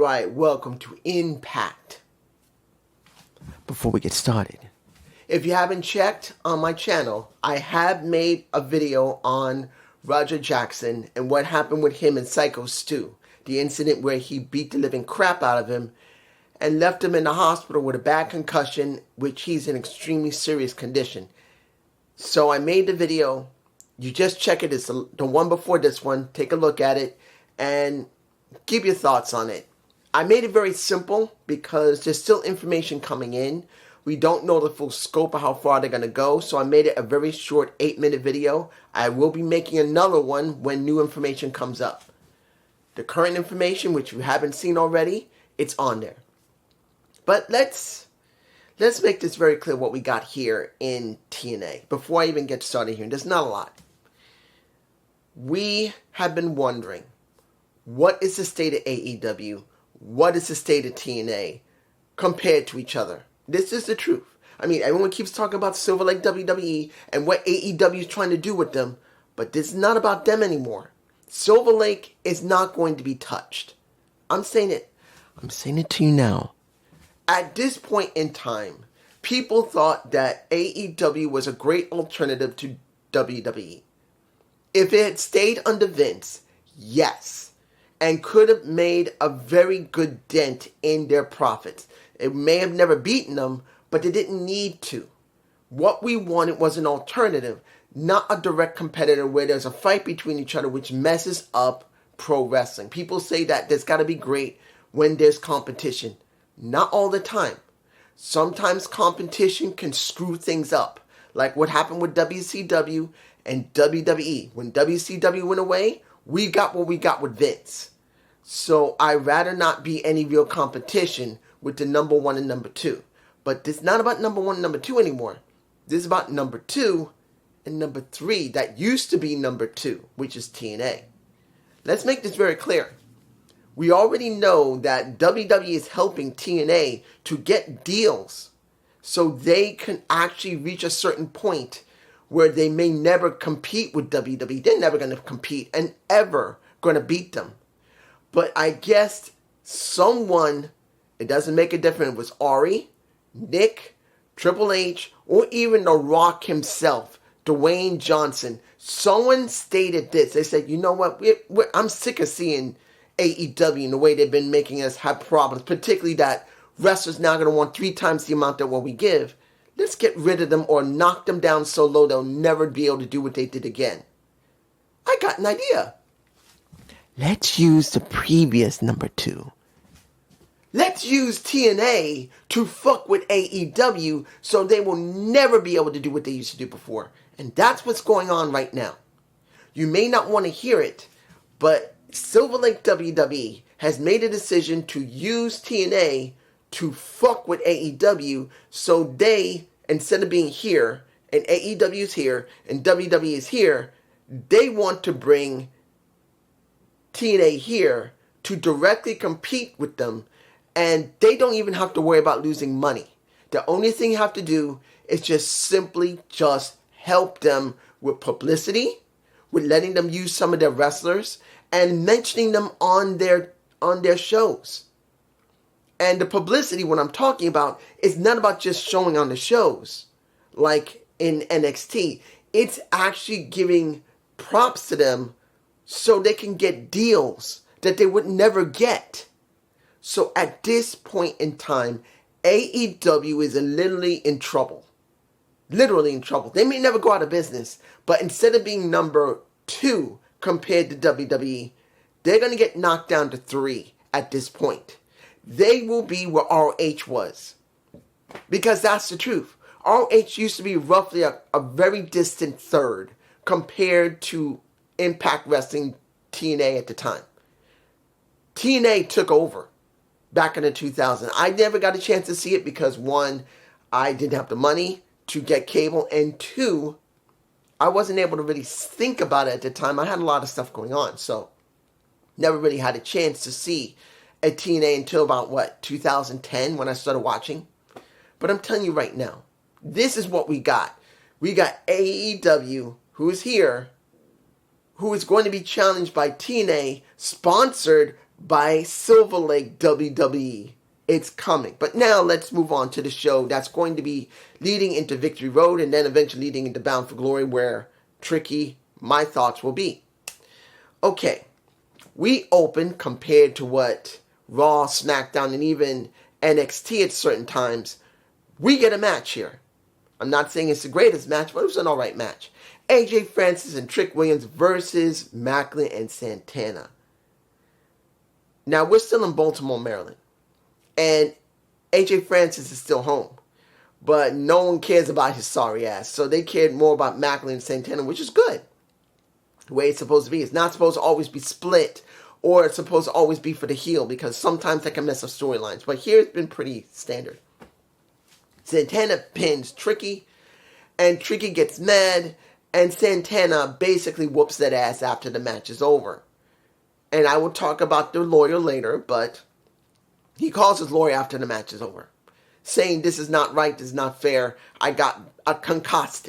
Alright, welcome to Impact. Before we get started, if you haven't checked on my channel, I have made a video on Roger Jackson and what happened with him and Psycho Stu. The incident where he beat the living crap out of him and left him in the hospital with a bad concussion, which he's in extremely serious condition. So I made the video. You just check it. It's the one before this one. Take a look at it and give your thoughts on it. I made it very simple because there's still information coming in. We don't know the full scope of how far they're going to go, so I made it a very short 8-minute video. I will be making another one when new information comes up. The current information, which you haven't seen already, it's on there. But let's make this very clear what we got here in TNA. Before I even get started here, there's not a lot. We have been wondering, what is the state of AEW? What is the state of TNA compared to each other? This is the truth. I mean, everyone keeps talking about Silver Lake WWE and what AEW is trying to do with them, but this is not about them anymore. Silver Lake is not going to be touched. I'm saying it to you now. At this point in time, people thought that AEW was a great alternative to WWE. If it had stayed under Vince, yes, and could have made a very good dent in their profits. It may have never beaten them, but they didn't need to. What we wanted was an alternative, not a direct competitor where there's a fight between each other, which messes up pro wrestling. People say that there's got to be great when there's competition. Not all the time. Sometimes competition can screw things up, like what happened with WCW and WWE. When WCW went away, we got what we got with Vince. So I'd rather not be any real competition with the number one and number two. But this is not about number one and number two anymore. This is about number two and number three that used to be number two, which is TNA. Let's make this very clear. We already know that WWE is helping TNA to get deals so they can actually reach a certain point where they may never compete with WWE. They're never going to compete and ever going to beat them. But I guess someone, it doesn't make a difference, it was Ari, Nick, Triple H, or even The Rock himself, Dwayne Johnson. Someone stated this. They said, you know what, I'm sick of seeing AEW and the way they've been making us have problems, particularly that wrestlers now going to want 3 times the amount that what we give. Let's get rid of them or knock them down so low they'll never be able to do what they did again. I got an idea. Let's use the previous number 2. Let's use TNA to fuck with AEW so they will never be able to do what they used to do before. And that's what's going on right now. You may not want to hear it, but Silver Lake WWE has made a decision to use TNA to fuck with AEW, so they, instead of being here, and AEW is here, and WWE is here, they want to bring TNA here to directly compete with them, and they don't even have to worry about losing money. The only thing you have to do is just help them with publicity, with letting them use some of their wrestlers, and mentioning them on their shows. And the publicity, what I'm talking about, is not about just showing on the shows, like in NXT. It's actually giving props to them so they can get deals that they would never get. So at this point in time, AEW is literally in trouble. Literally in trouble. They may never go out of business, but instead of being number 2 compared to WWE, they're going to get knocked down to 3 at this point. They will be where ROH was. Because that's the truth. ROH used to be roughly a very distant third compared to Impact Wrestling TNA at the time. TNA took over back in the 2000s. I never got a chance to see it because 1, I didn't have the money to get cable, and 2, I wasn't able to really think about it at the time. I had a lot of stuff going on, so never really had a chance to see a TNA until about, 2010 when I started watching. But I'm telling you right now, this is what we got. We got AEW, who is here, who is going to be challenged by TNA, sponsored by Silver Lake WWE. It's coming. But now let's move on to the show that's going to be leading into Victory Road and then eventually leading into Bound for Glory, where Tricky, my thoughts will be. Okay, we open compared to what Raw, SmackDown, and even NXT at certain times. We get a match here. I'm not saying it's the greatest match, but it was an alright match. AJ Francis and Trick Williams versus Macklin and Santana. Now, we're still in Baltimore, Maryland. And AJ Francis is still home. But no one cares about his sorry ass. So they cared more about Macklin and Santana, which is good. The way it's supposed to be. It's not supposed to always be split. Or it's supposed to always be for the heel. Because sometimes that can mess up storylines. But here it's been pretty standard. Santana pins Tricky. And Tricky gets mad. And Santana basically whoops that ass after the match is over. And I will talk about the lawyer later, but he calls his lawyer after the match is over, saying this is not right, this is not fair, I got concussed.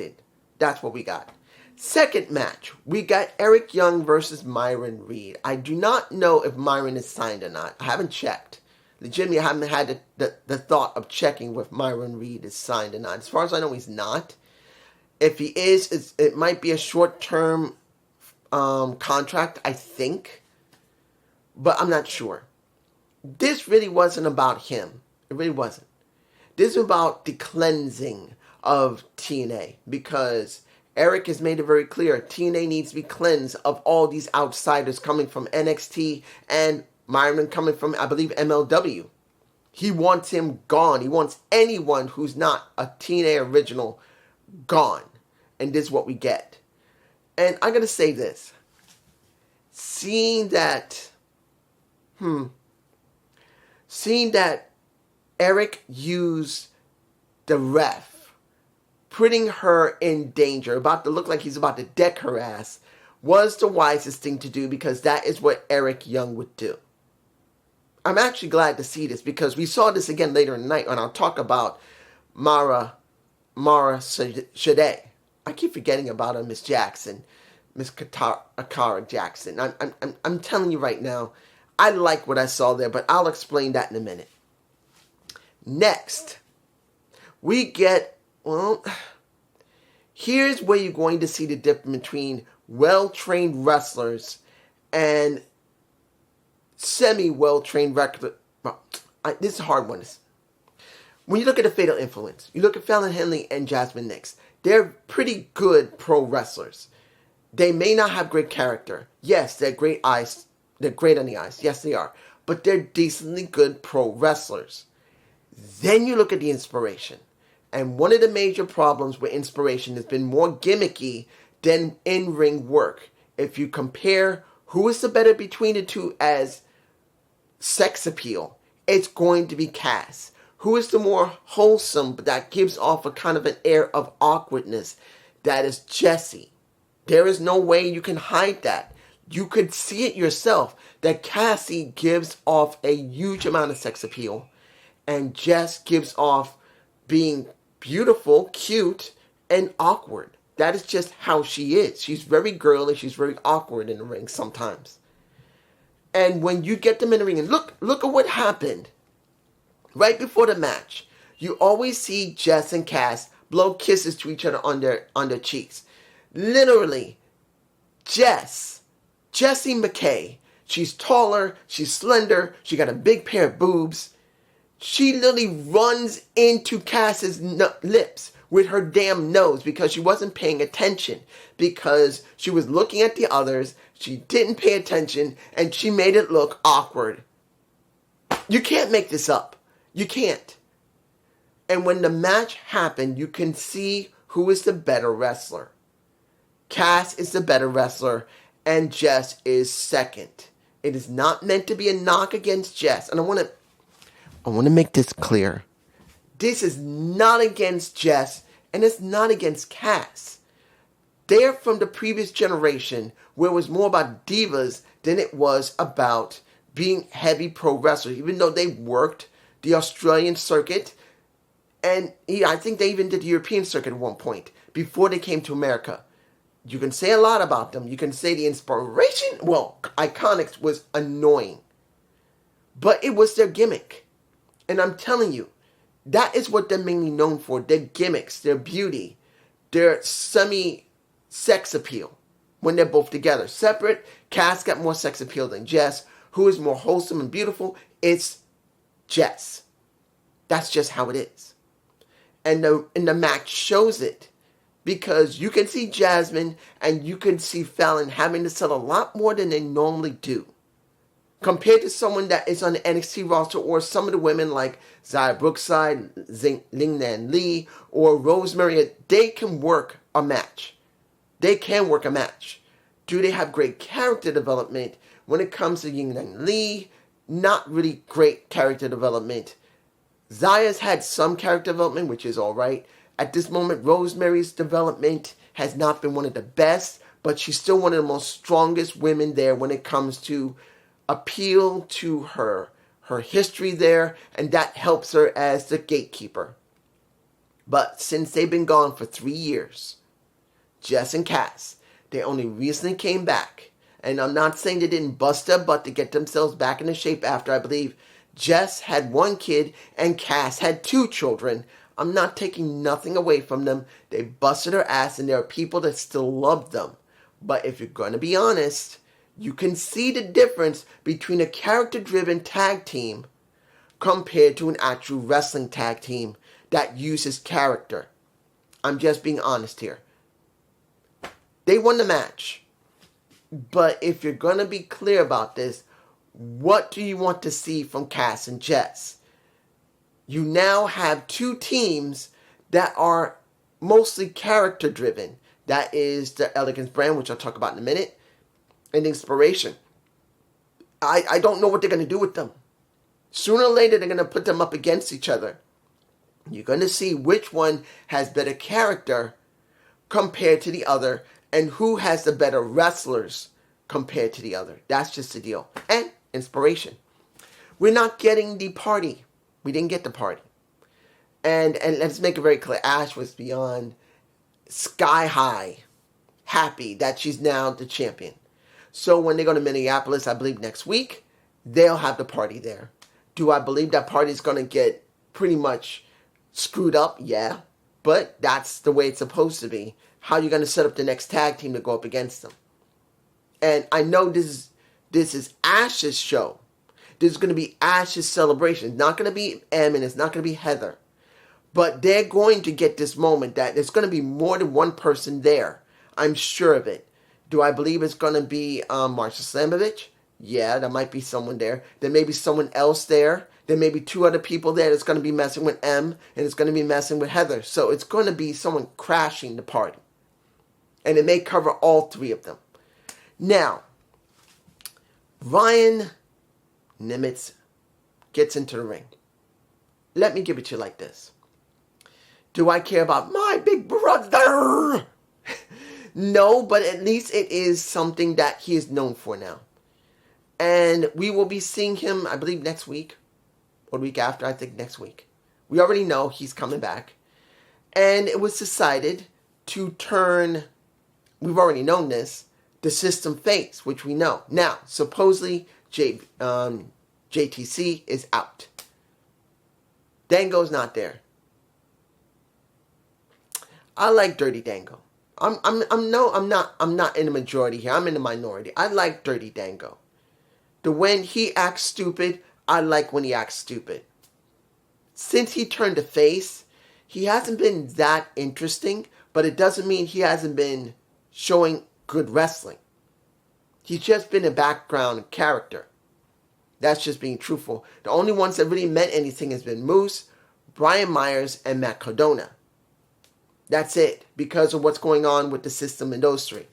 That's what we got. Second match, we got Eric Young versus Myron Reed. I do not know if Myron is signed or not. I haven't checked. Legitimately, I haven't had the thought of checking if Myron Reed is signed or not. As far as I know, he's not. If he is, it might be a short-term contract, I think. But I'm not sure. This really wasn't about him. It really wasn't. This is about the cleansing of TNA. Because Eric has made it very clear. TNA needs to be cleansed of all these outsiders coming from NXT. And Myron coming from, I believe, MLW. He wants him gone. He wants anyone who's not a TNA original gone. And this is what we get. And I'm going to say this. Seeing that Eric used the ref, putting her in danger, about to look like he's about to deck her ass, was the wisest thing to do because that is what Eric Young would do. I'm actually glad to see this because we saw this again later in the night when I'll talk about Mara Shade. I keep forgetting about her, Miss Jackson, Miss Akara Jackson. I'm telling you right now, I like what I saw there, but I'll explain that in a minute. Next, we get, here's where you're going to see the difference between well-trained wrestlers and semi-well-trained wrestlers. This is a hard one. When you look at the Fatal Influence, you look at Fallon Henley and Jasmine Nix. They're pretty good pro wrestlers. They may not have great character. Yes, they're great eyes. They're great on the ice. Yes, they are. But they're decently good pro wrestlers. Then you look at the inspiration. And one of the major problems with inspiration has been more gimmicky than in-ring work. If you compare who is the better between the two as sex appeal, it's going to be Cass. Who is the more wholesome, but that gives off a kind of an air of awkwardness? That is Jessie. There is no way you can hide that. You could see it yourself that Cassie gives off a huge amount of sex appeal and Jess gives off being beautiful, cute, and awkward. That is just how she is. She's very girly. She's very awkward in the ring sometimes. And when you get them in the ring, and look at what happened right before the match. You always see Jess and Cass blow kisses to each other on their cheeks. Literally, Jessie McKay, she's taller, she's slender, she got a big pair of boobs. She literally runs into Cass's lips with her damn nose because she wasn't paying attention. Because she was looking at the others, she didn't pay attention, and she made it look awkward. You can't make this up. You can't. And when the match happened, you can see who is the better wrestler. Cass is the better wrestler, and Jess is second. It is not meant to be a knock against Jess. And I want to make this clear. This is not against Jess, and it's not against Cass. They're from the previous generation where it was more about divas than it was about being heavy pro wrestlers, even though they worked the Australian circuit, and I think they even did the European circuit at one point before they came to America. You can say a lot about them. You can say the inspiration, Iconics was annoying. But it was their gimmick. And I'm telling you, that is what they're mainly known for. Their gimmicks, their beauty, their semi-sex appeal when they're both together. Separate, Cass got more sex appeal than Jess. Who is more wholesome and beautiful? It's Jess. That's just how it is. And the match shows it. Because you can see Jasmine and you can see Fallon having to sell a lot more than they normally do. Compared to someone that is on the NXT roster or some of the women like Xia Brookside, Lingnan Lee, or Rosemary, they can work a match. They can work a match. Do they have great character development? When it comes to Lingnan Lee, not really great character development. Zaya's had some character development, which is alright. At this moment, Rosemary's development has not been one of the best, but she's still one of the most strongest women there when it comes to appeal to her history there, and that helps her as the gatekeeper. But since they've been gone for 3 years, Jess and Cass, they only recently came back. And I'm not saying they didn't bust their butt to get themselves back into shape after, I believe, Jess had 1 kid and Cass had 2 children. I'm not taking nothing away from them. They busted their ass and there are people that still love them. But if you're going to be honest, you can see the difference between a character-driven tag team compared to an actual wrestling tag team that uses character. I'm just being honest here. They won the match. But if you're going to be clear about this, what do you want to see from Cass and Jess? You now have 2 teams that are mostly character-driven. That is the Elegance brand, which I'll talk about in a minute, and Inspiration. I don't know what they're going to do with them. Sooner or later, they're going to put them up against each other. You're going to see which one has better character compared to the other, and who has the better wrestlers compared to the other. That's just the deal. And Inspiration. We're not getting the party. We didn't get the party. And let's make it very clear. Ash was beyond sky high happy that she's now the champion. So when they go to Minneapolis, I believe next week, they'll have the party there. Do I believe that party is going to get pretty much screwed up? Yeah. But that's the way it's supposed to be. How are you going to set up the next tag team to go up against them? And I know this is Ash's show. This is going to be Ash's celebration. It's not going to be Em and it's not going to be Heather. But they're going to get this moment that there's going to be more than one person there. I'm sure of it. Do I believe it's going to be Marsha Slamovich? Yeah, there might be someone there. There may be someone else there. There may be 2 other people there that's going to be messing with Em and it's going to be messing with Heather. So it's going to be someone crashing the party. And it may cover all 3 of them. Now, Ryan Nimitz gets into the ring. Let me give it to you like this. Do I care about my big brother? No, but at least it is something that he is known for now. And we will be seeing him, I believe, next week. Or the week after, I think next week. We already know he's coming back. And it was decided to turn, we've already known this, the system face, which we know. Now, supposedly, JTC is out. Dango's not there. I like Dirty Dango. I'm not in the majority here. I'm in the minority. I like Dirty Dango. When he acts stupid, I like when he acts stupid. Since he turned to face, he hasn't been that interesting, but it doesn't mean he hasn't been showing good wrestling. He's just been a background character. That's just being truthful. The only ones that really meant anything has been Moose, Brian Myers, and Matt Cardona. That's it, because of what's going on with the system in those 3.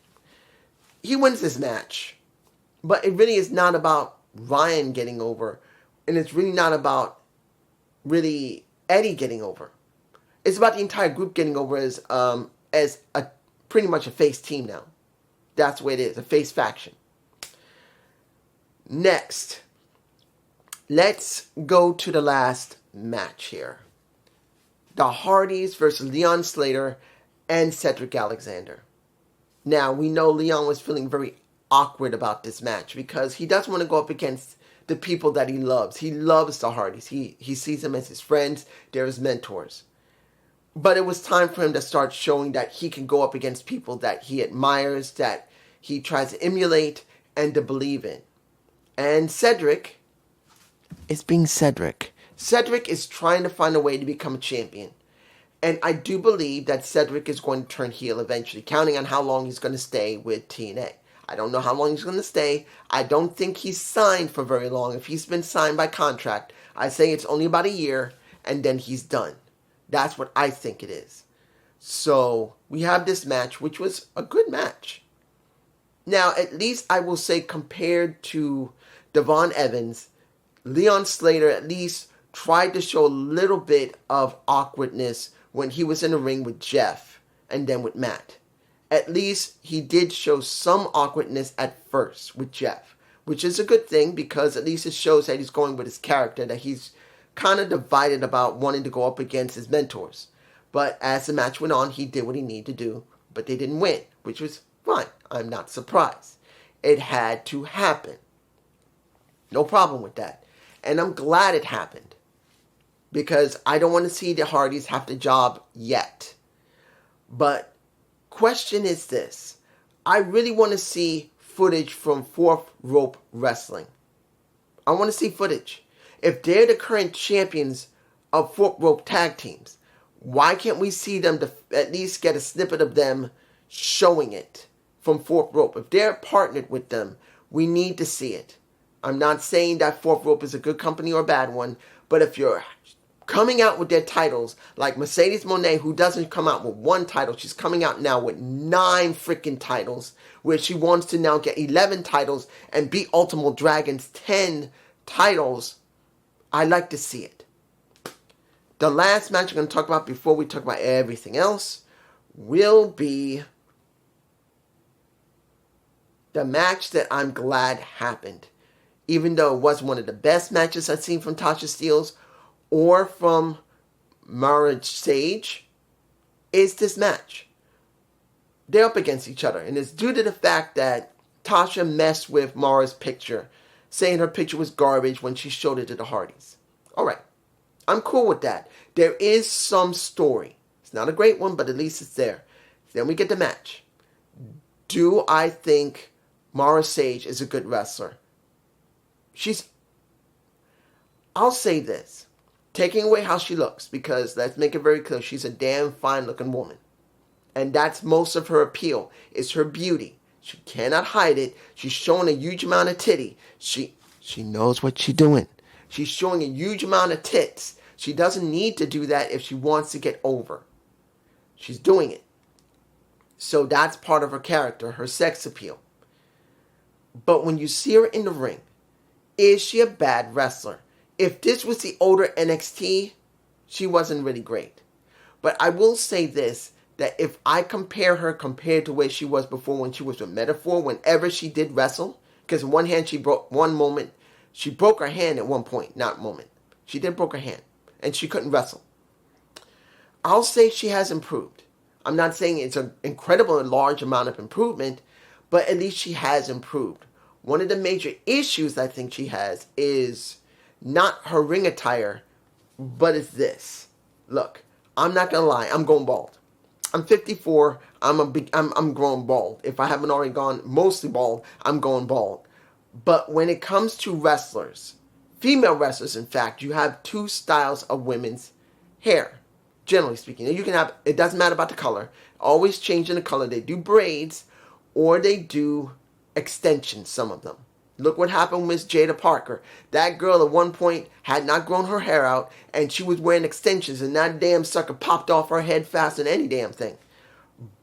He wins this match, but it really is not about Ryan getting over, and it's really not about really Eddie getting over. It's about the entire group getting over as a pretty much a face team now. That's the way it is, a face faction. Next, let's go to the last match here. The Hardys versus Leon Slater and Cedric Alexander. Now, we know Leon was feeling very awkward about this match because he doesn't want to go up against the people that he loves. He loves the Hardys. He sees them as his friends. They're his mentors. But it was time for him to start showing that he can go up against people that he admires, that he tries to emulate, and to believe in. And Cedric is being Cedric. Cedric is trying to find a way to become a champion. And I do believe that Cedric is going to turn heel eventually, counting on how long he's going to stay with TNA. I don't know how long he's going to stay. I don't think he's signed for very long. If he's been signed by contract, I say it's only about a year, and then he's done. That's what I think it is. So we have this match, which was a good match. Now, at least I will say, compared to Devon Evans, Leon Slater at least tried to show a little bit of awkwardness when he was in the ring with Jeff and then with Matt. At least he did show some awkwardness at first with Jeff, which is a good thing because at least it shows that he's going with his character, that he's kind of divided about wanting to go up against his mentors. But as the match went on, he did what he needed to do, but they didn't win, which was fine. I'm not surprised. It had to happen. No problem with that. And I'm glad it happened, because I don't want to see the Hardys have the job yet. But question is this. I really want to see footage from Fourth Rope Wrestling. I want to see footage. If they're the current champions of Fourth Rope tag teams, why can't we see them to at least get a snippet of them showing it from Fourth Rope? If they're partnered with them, we need to see it. I'm not saying that Fourth Rope is a good company or a bad one, but if you're coming out with their titles, like Mercedes Moné, who doesn't come out with one title, she's coming out now with 9 freaking titles, where she wants to now get 11 titles and beat Ultimo Dragon's 10 titles, I like to see it. The last match I'm going to talk about before we talk about everything else will be the match that I'm glad happened. Even though it wasn't one of the best matches I've seen from Tasha Steelz or from Mara Sage, is this match. They're up against each other, and it's due to the fact that Tasha messed with Mara's picture, saying her picture was garbage when she showed it to the Hardys. Alright, I'm cool with that. There is some story. It's not a great one, but at least it's there. Then we get the match. Do I think Mara Sage is a good wrestler? I'll say this, taking away how she looks, because let's make it very clear, she's a damn fine looking woman. And that's most of her appeal, is her beauty. She cannot hide it. She's showing a huge amount of titty. She knows what she's doing. She's showing a huge amount of tits. She doesn't need to do that if she wants to get over. She's doing it. So that's part of her character, her sex appeal. But when you see her in the ring, is she a bad wrestler? If this was the older NXT, she wasn't really great. But I will say this, that if I compare her compared to where she was before when she was with Metaphor, whenever she did wrestle, because in one hand she broke her hand at one point, not moment. She did broke her hand, and she couldn't wrestle. I'll say she has improved. I'm not saying it's an incredible and large amount of improvement, but at least she has improved. One of the major issues I think she has is not her ring attire, but it's this. Look, I'm not gonna lie, I'm going bald. I'm 54. I'm growing bald. If I haven't already gone mostly bald, I'm going bald. But when it comes to wrestlers, female wrestlers, in fact, you have 2 styles of women's hair, generally speaking. And you can have, it doesn't matter about the color, always changing the color. They do braids or they do extensions, some of them. Look what happened with Jada Parker. That girl at one point had not grown her hair out, and she was wearing extensions, and that damn sucker popped off her head faster than any damn thing.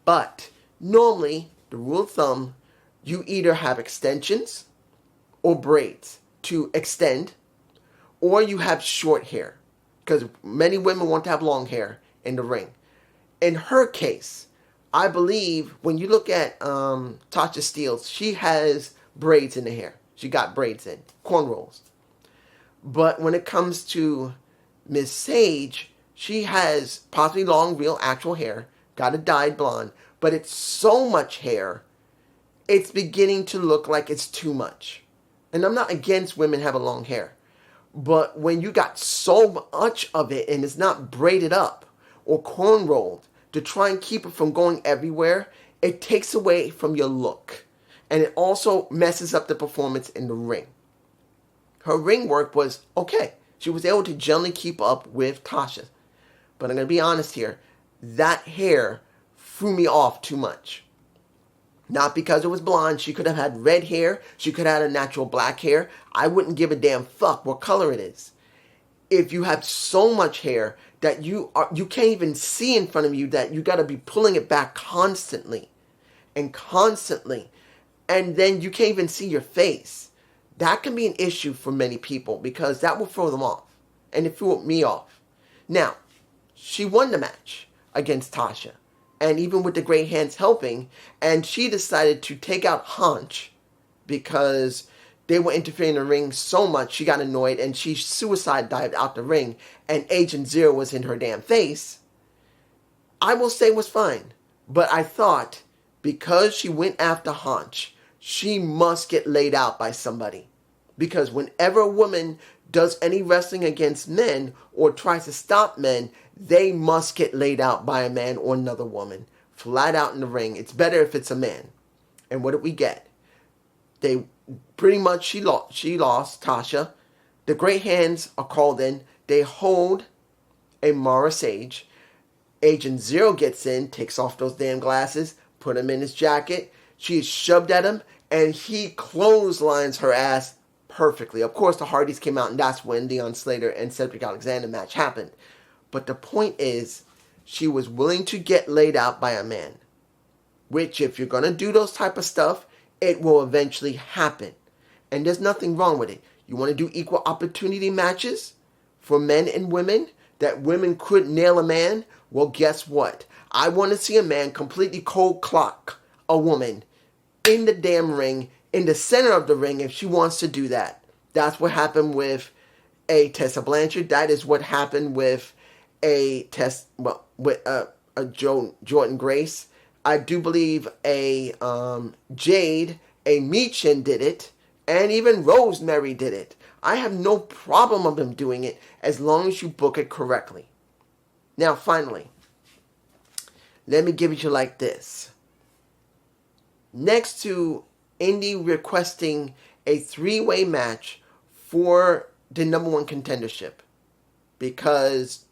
But normally, the rule of thumb, you either have extensions or braids to extend, or you have short hair, because many women want to have long hair in the ring. In her case, I believe when you look at Tasha Steelz, she has braids in the hair. She got braids in, cornrows. But when it comes to Miss Sage, she has possibly long, real, actual hair, got it dyed blonde, but it's so much hair, it's beginning to look like it's too much. And I'm not against women having long hair. But when you got so much of it and it's not braided up or corn rolled to try and keep it from going everywhere, it takes away from your look. And it also messes up the performance in the ring. Her ring work was okay. She was able to generally keep up with Tasha. But I'm going to be honest here. That hair threw me off too much. Not because it was blonde. She could have had red hair. She could have had a natural black hair. I wouldn't give a damn fuck what color it is. If you have so much hair that you can't even see in front of you, that you got to be pulling it back constantly and constantly, and then you can't even see your face. That can be an issue for many people because that will throw them off, and it threw me off. Now, she won the match against Tasha. And even with the great hands helping, and she decided to take out Hunch because they were interfering in the ring so much, she got annoyed and she suicide dived out the ring, and Agent Zero was in her damn face. I will say was fine, but I thought because she went after Hunch, she must get laid out by somebody. Because whenever a woman does any wrestling against men or tries to stop men, they must get laid out by a man or another woman. Flat out in the ring. It's better if it's a man. And what did we get? They pretty much, she lost Tasha. The great hands are called in. They hold a Mara Sage. Agent Zero gets in, takes off those damn glasses, put him in his jacket. She is shoved at him, and he clotheslines her ass perfectly. Of course, the Hardys came out, and that's when Deion Slater and Cedric Alexander match happened. But the point is, she was willing to get laid out by a man. Which, if you're going to do those type of stuff, it will eventually happen. And there's nothing wrong with it. You want to do equal opportunity matches for men and women, that women could nail a man? Well, guess what? I want to see a man completely cold clock a woman in the damn ring, in the center of the ring, if she wants to do that. That's what happened with a Tessa Blanchard. That is what happened with a Jordan Grace. I do believe a Jade, a Michin did it, and even Rosemary did it. I have no problem with them doing it as long as you book it correctly. Now, finally, let me give it you like this. Next to Indy requesting a 3-way match for the number 1 contendership, because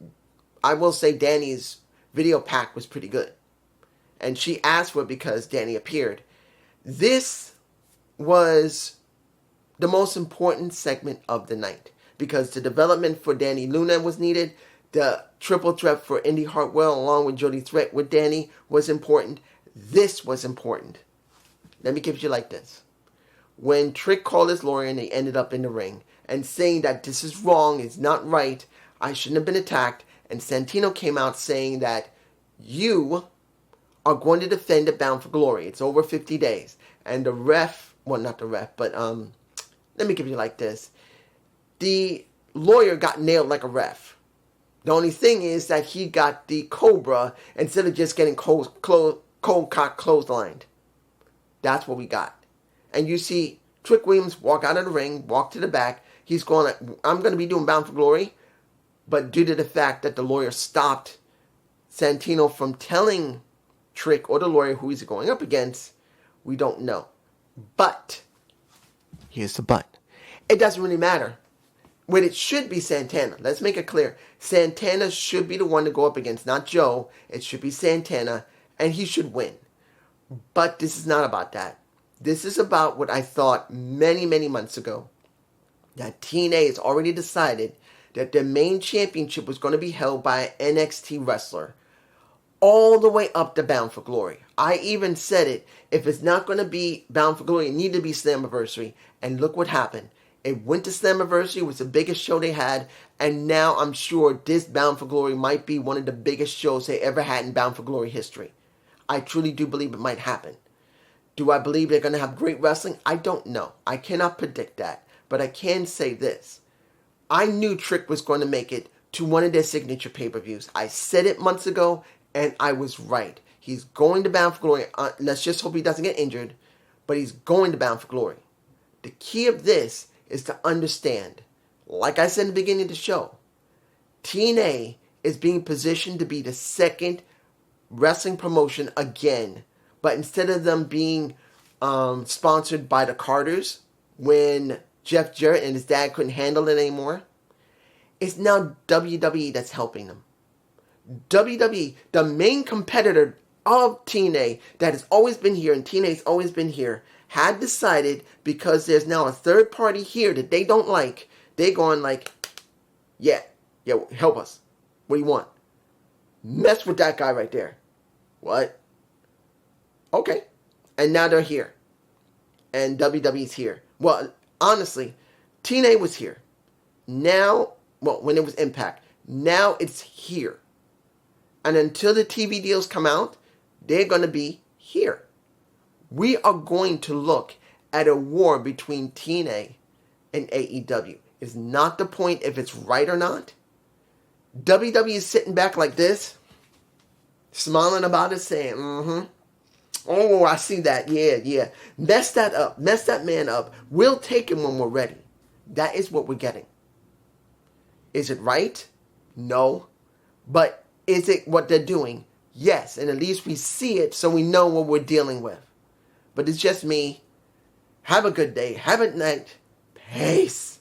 I will say Danny's video pack was pretty good. And she asked for it because Danny appeared. This was the most important segment of the night, because the development for Danny Luna was needed. The triple threat for Indy Hartwell along with Jody Threat with Danny was important. This was important. Let me give it to you like this. When Trick called his lawyer and they ended up in the ring and saying that this is wrong, it's not right, I shouldn't have been attacked, and Santino came out saying that you are going to defend it Bound for Glory. It's over 50 days. And the ref, well, not the ref, but let me give you like this. The lawyer got nailed like a ref. The only thing is that he got the Cobra instead of just getting cold cock clotheslined. That's what we got. And you see Trick Williams walk out of the ring, walk to the back. He's going, I'm going to be doing Bound for Glory. But due to the fact that the lawyer stopped Santino from telling Trick or the lawyer who he's going up against, we don't know. But, here's the but. It doesn't really matter. When it should be Santana. Let's make it clear. Santana should be the one to go up against, not Joe. It should be Santana, and he should win. But this is not about that. This is about what I thought many, many months ago. That TNA has already decided that their main championship was going to be held by an NXT wrestler. All the way up to Bound for Glory. I even said it. If it's not going to be Bound for Glory, it needed to be Slammiversary. And look what happened. It went to Slammiversary. It was the biggest show they had. And now I'm sure this Bound for Glory might be one of the biggest shows they ever had in Bound for Glory history. I truly do believe it might happen. Do I believe they're going to have great wrestling? I don't know. I cannot predict that. But I can say this. I knew Trick was going to make it to one of their signature pay-per-views. I said it months ago, and I was right. He's going to Bound for Glory. Let's just hope he doesn't get injured. But he's going to Bound for Glory. The key of this is to understand, like I said in the beginning of the show, TNA is being positioned to be the second wrestling promotion again. But instead of them being sponsored by the Carters when Jeff Jarrett and his dad couldn't handle it anymore, it's now WWE that's helping them. WWE, the main competitor of TNA that has always been here, and TNA's always been here, had decided, because there's now a third party here that they don't like, they're going like, yeah, help us. What do you want? Mess with that guy right there. What? Okay. And now they're here. And WWE's here. Well, honestly, TNA was here. Now, well, when it was Impact. Now it's here. And until the TV deals come out, they're going to be here. We are going to look at a war between TNA and AEW. It's not the point if it's right or not. WWE is sitting back like this, smiling about it, saying, oh, I see that. Yeah. Mess that up. Mess that man up. We'll take him when we're ready. That is what we're getting. Is it right? No. But is it what they're doing? Yes. And at least we see it so we know what we're dealing with. But it's just me. Have a good day. Have a night. Peace.